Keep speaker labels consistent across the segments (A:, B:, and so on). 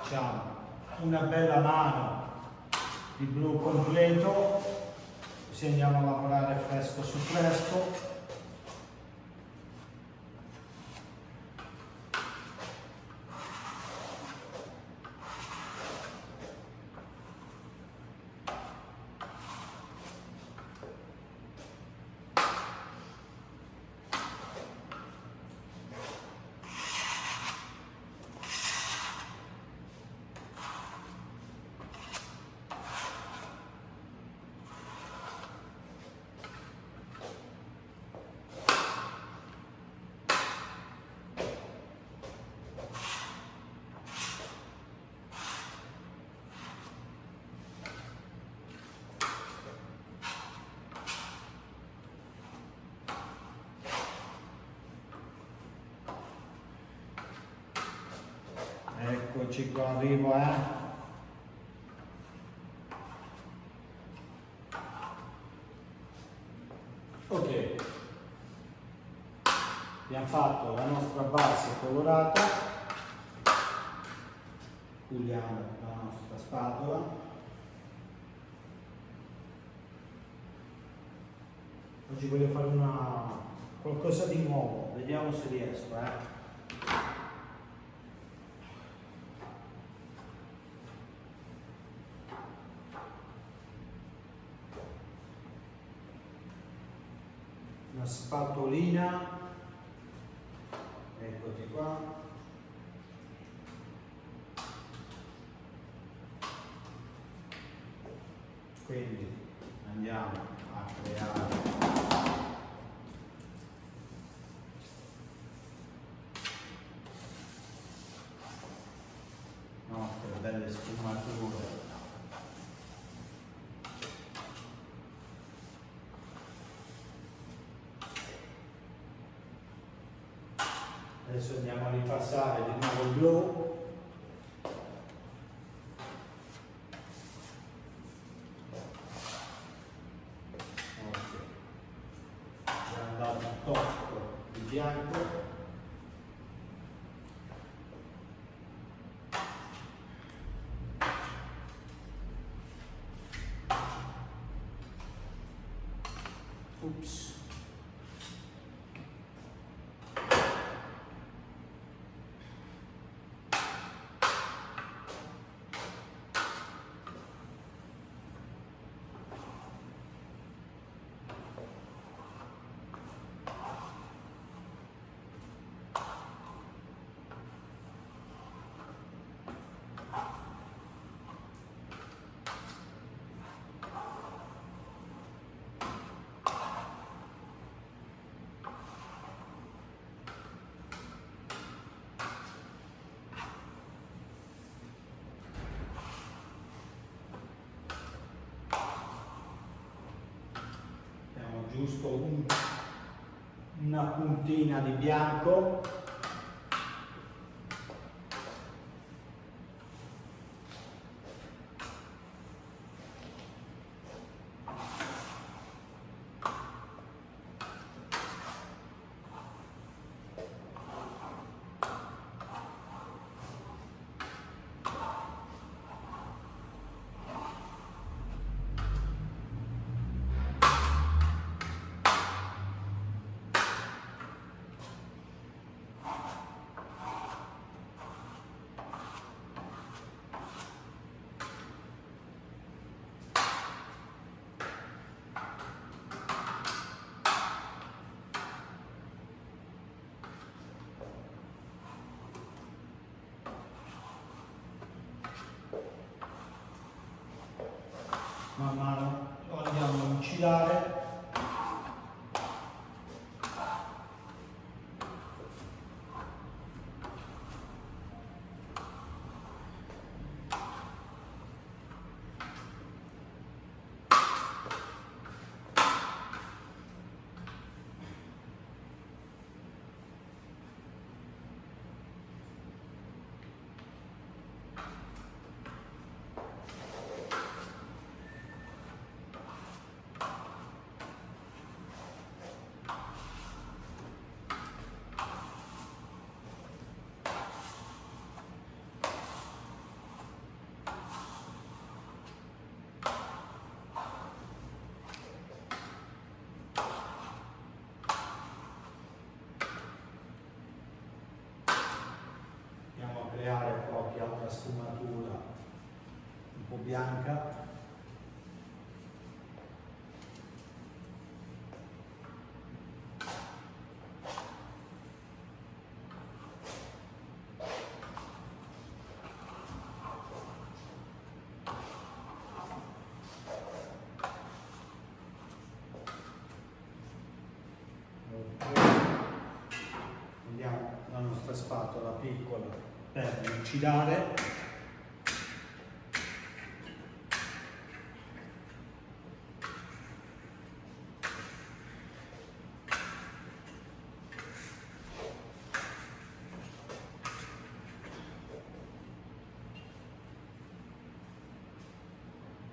A: facciamo una bella mano di blu completo, così andiamo a lavorare fresco su fresco. Eccoci qua, arrivo, Ok, abbiamo fatto la nostra base colorata, puliamo la nostra spatola. Oggi voglio fare qualcosa di nuovo, vediamo se riesco, Una spatolina, eccoti qua. Quindi andiamo a creare nostre belle sfumature. Adesso andiamo a ripassare di nuovo il blu. Ok, è andato un tocco di bianco. Ups. Giusto una puntina di bianco. Man mano lo andiamo a lucidare. questa sfumatura un po' bianca. Prendiamo la nostra spatola piccola per lucidare.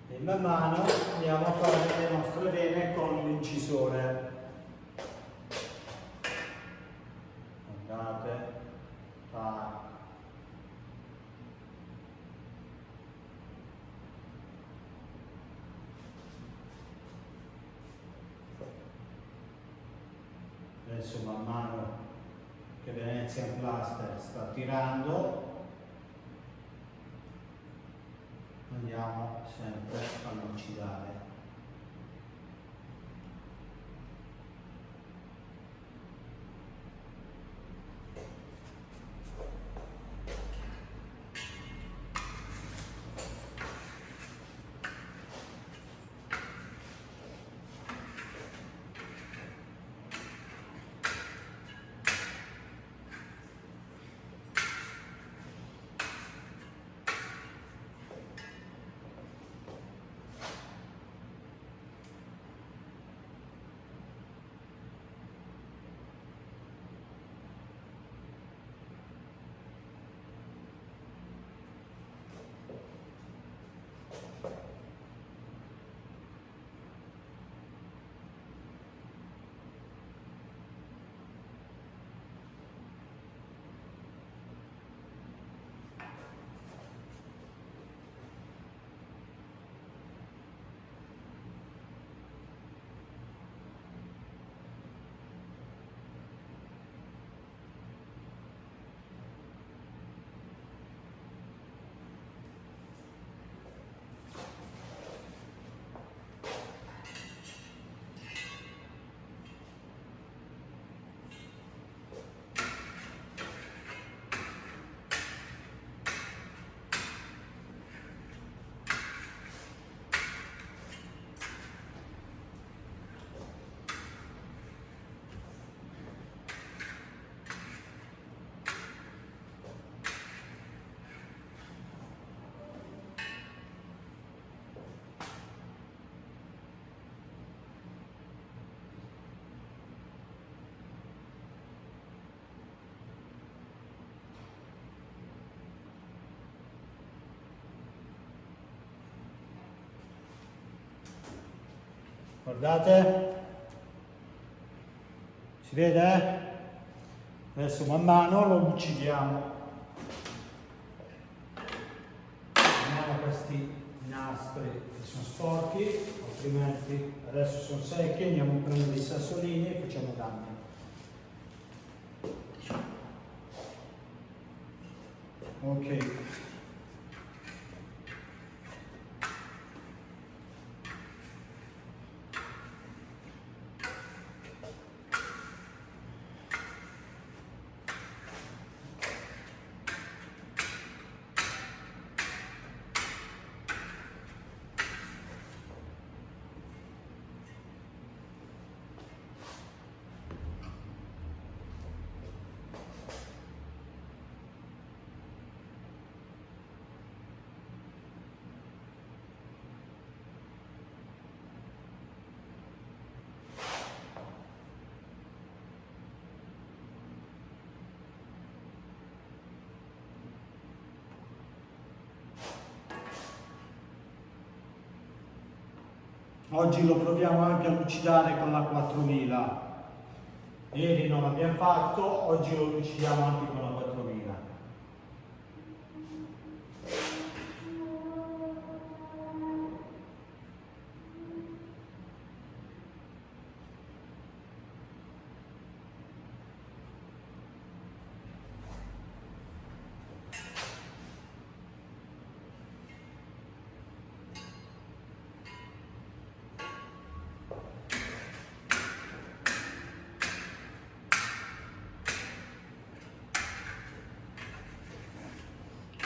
A: E man mano andiamo a fare le nostre vene con l'incisore. Guardate, tac. Adesso man mano che Venezian Cluster sta tirando, andiamo sempre a lucidare. Guardate, si vede? Adesso man mano lo lucidiamo. Prendiamo questi nastri che sono sporchi, altrimenti adesso sono secchi, andiamo a prendere i sassolini e facciamo danni. Ok. Oggi lo proviamo anche a lucidare con la 4000. Ieri non l'abbiamo fatto, oggi lo lucidiamo anche con la 4000.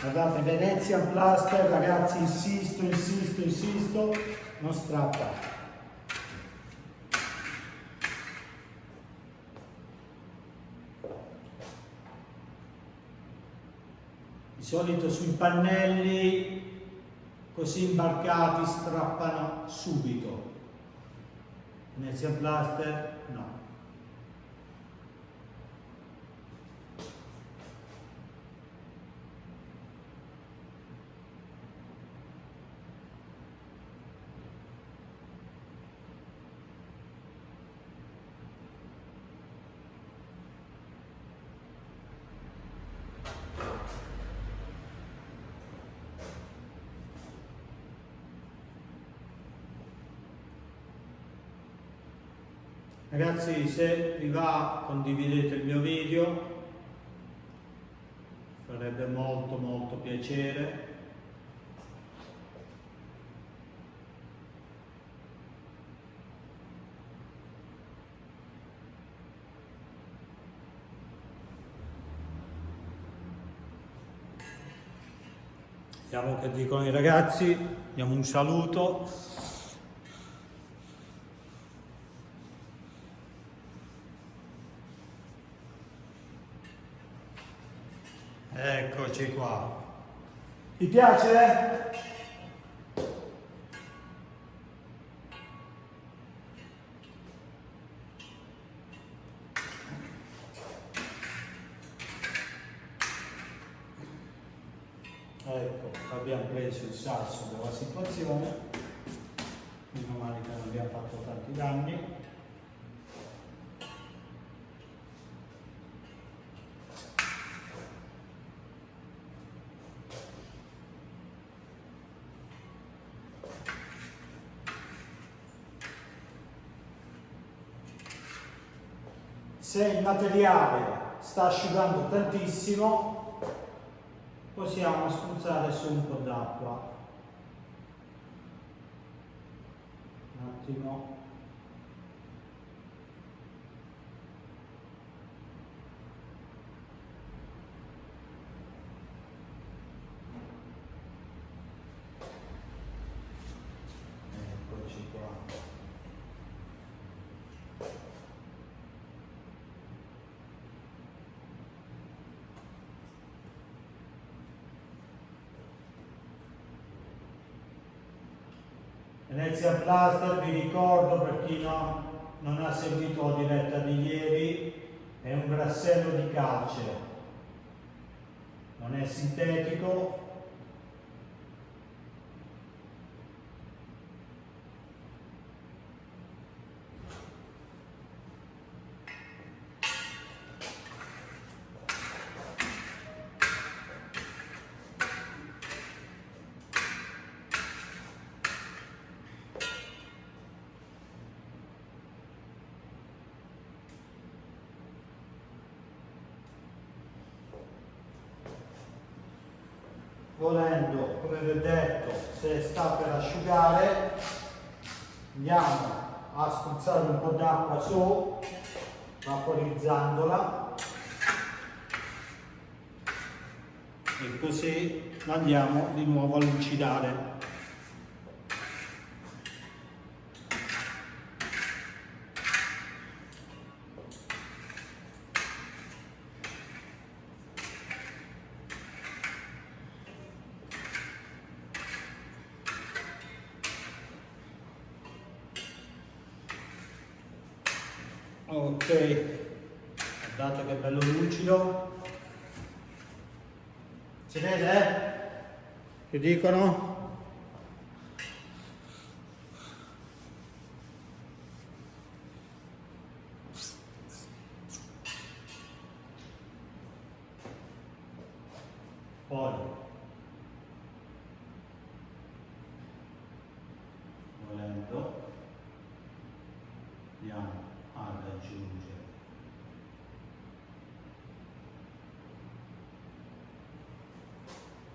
A: Guardate, Venezian Plaster, ragazzi, insisto, non strappa. Di solito sui pannelli così imbarcati strappano subito. Venezian Plaster no. Ragazzi, se vi va condividete il mio video, farebbe molto piacere. Vediamo che dicono i ragazzi, diamo un saluto. Eccoci qua. Ti piace? Ecco, abbiamo preso il sasso della situazione. Meno male che non abbiamo fatto tanti danni. Se il materiale sta asciugando tantissimo, possiamo spruzzare su un po' d'acqua. Un attimo. Eccoci qua. Venezian Plaster, vi ricordo per chi non ha seguito la diretta di ieri, è un grassello di calce, non è sintetico. Volendo, come vi ho detto, se sta per asciugare, andiamo a spruzzare un po' d'acqua su, vaporizzandola, e così andiamo di nuovo a lucidare. Ok, guardate che bello lucido. Si vede? Che dicono? Poi volendo andiamo ad aggiungere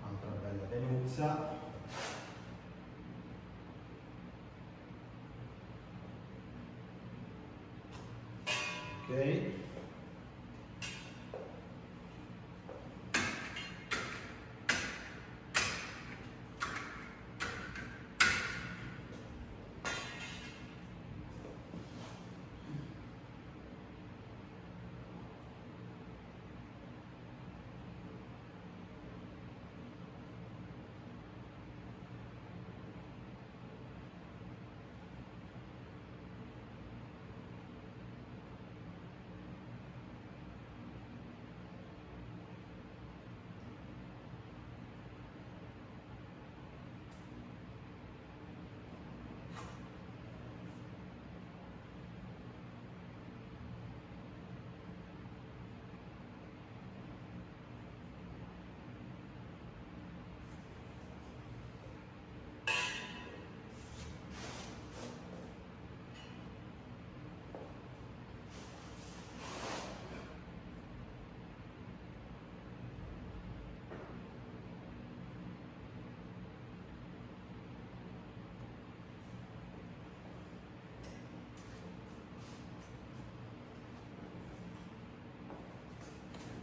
A: un'altra bella tenuzza. Ok,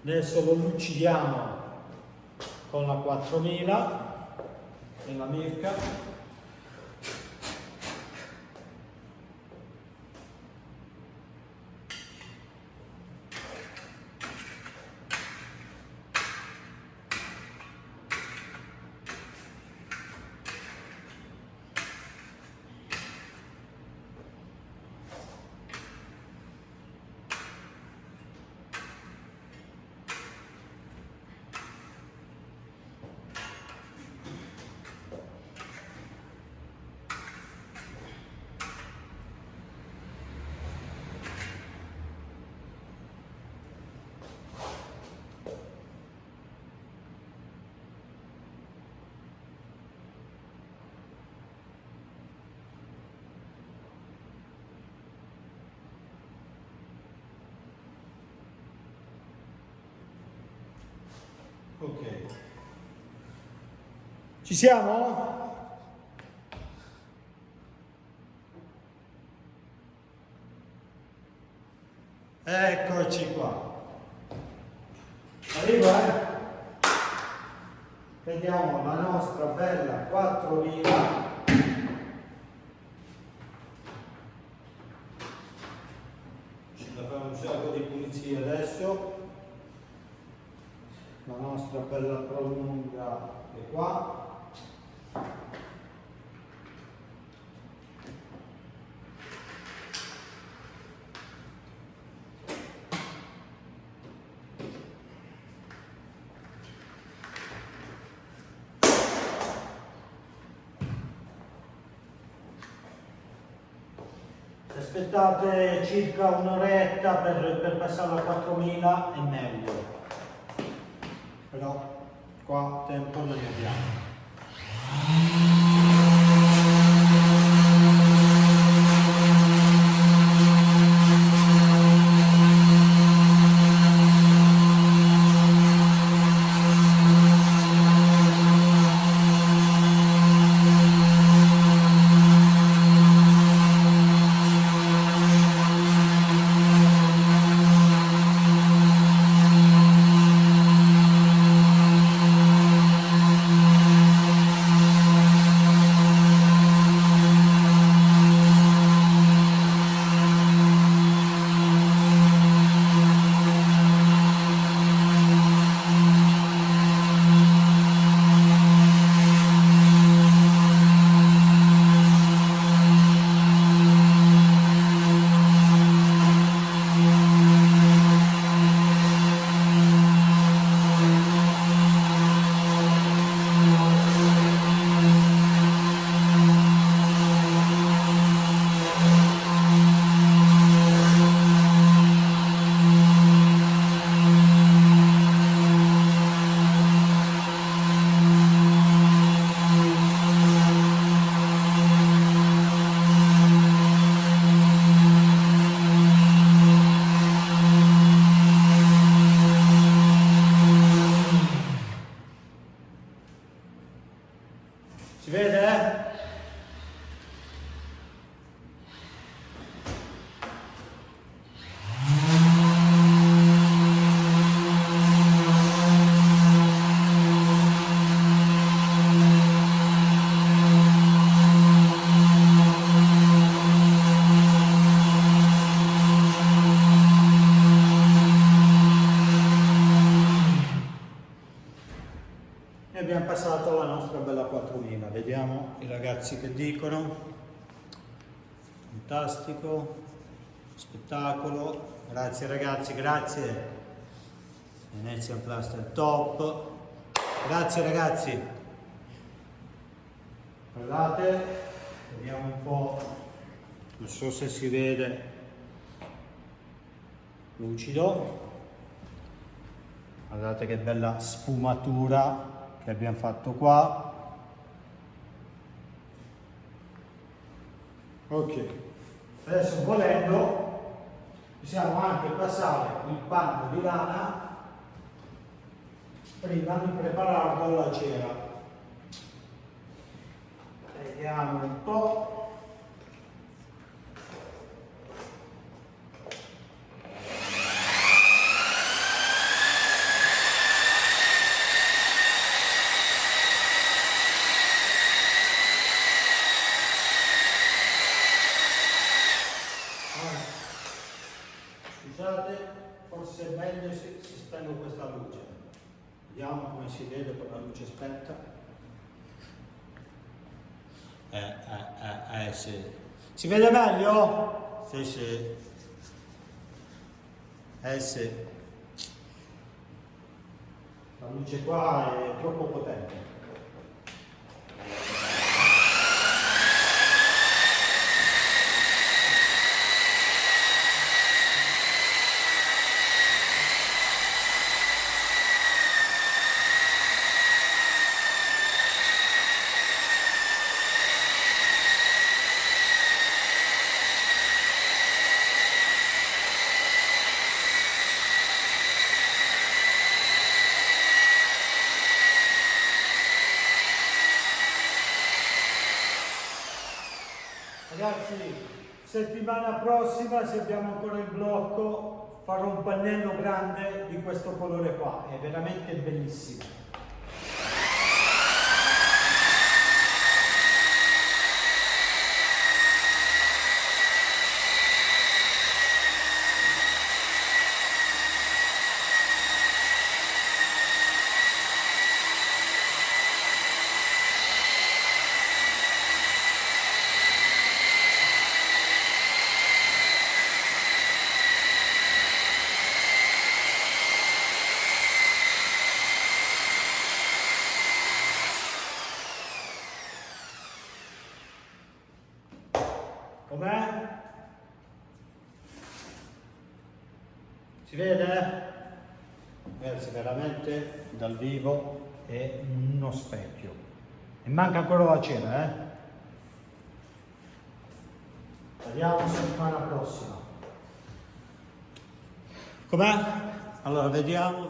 A: Adesso lo lucidiamo con la 4000 e la Mirka. Ok, ci siamo? Eccoci qua. Arrivo, Vediamo la nostra bella 4000. C'è da fare un sacco di pulizia adesso. La nostra bella prolunga è qua. Aspettate circa un'oretta per passare a 4000 è meglio. Però qua tempo non ne abbiamo. Si vede? E abbiamo passato la nostra bella 4000, vediamo i ragazzi che dicono. Fantastico, spettacolo, grazie ragazzi, grazie. Venezia Plaster top, grazie ragazzi. Guardate, vediamo un po', non so se si vede lucido. Guardate che bella sfumatura che abbiamo fatto qua. Ok, adesso volendo possiamo anche passare il panno di lana prima di prepararlo alla cera. Vediamo un po'. scusate, forse è meglio se spengo questa luce. Vediamo come si vede con la luce spenta. Sì. Si vede meglio? Sì, sì. Sì. La luce qua è troppo potente. Ragazzi, settimana prossima, se abbiamo ancora il blocco, farò un pannello grande di questo colore qua, è veramente bellissimo. Com'è? Si vede? Ragazzi, veramente dal vivo è uno specchio. E manca ancora la cera, eh? Vediamo settimana prossima. Com'è? Allora, vediamo.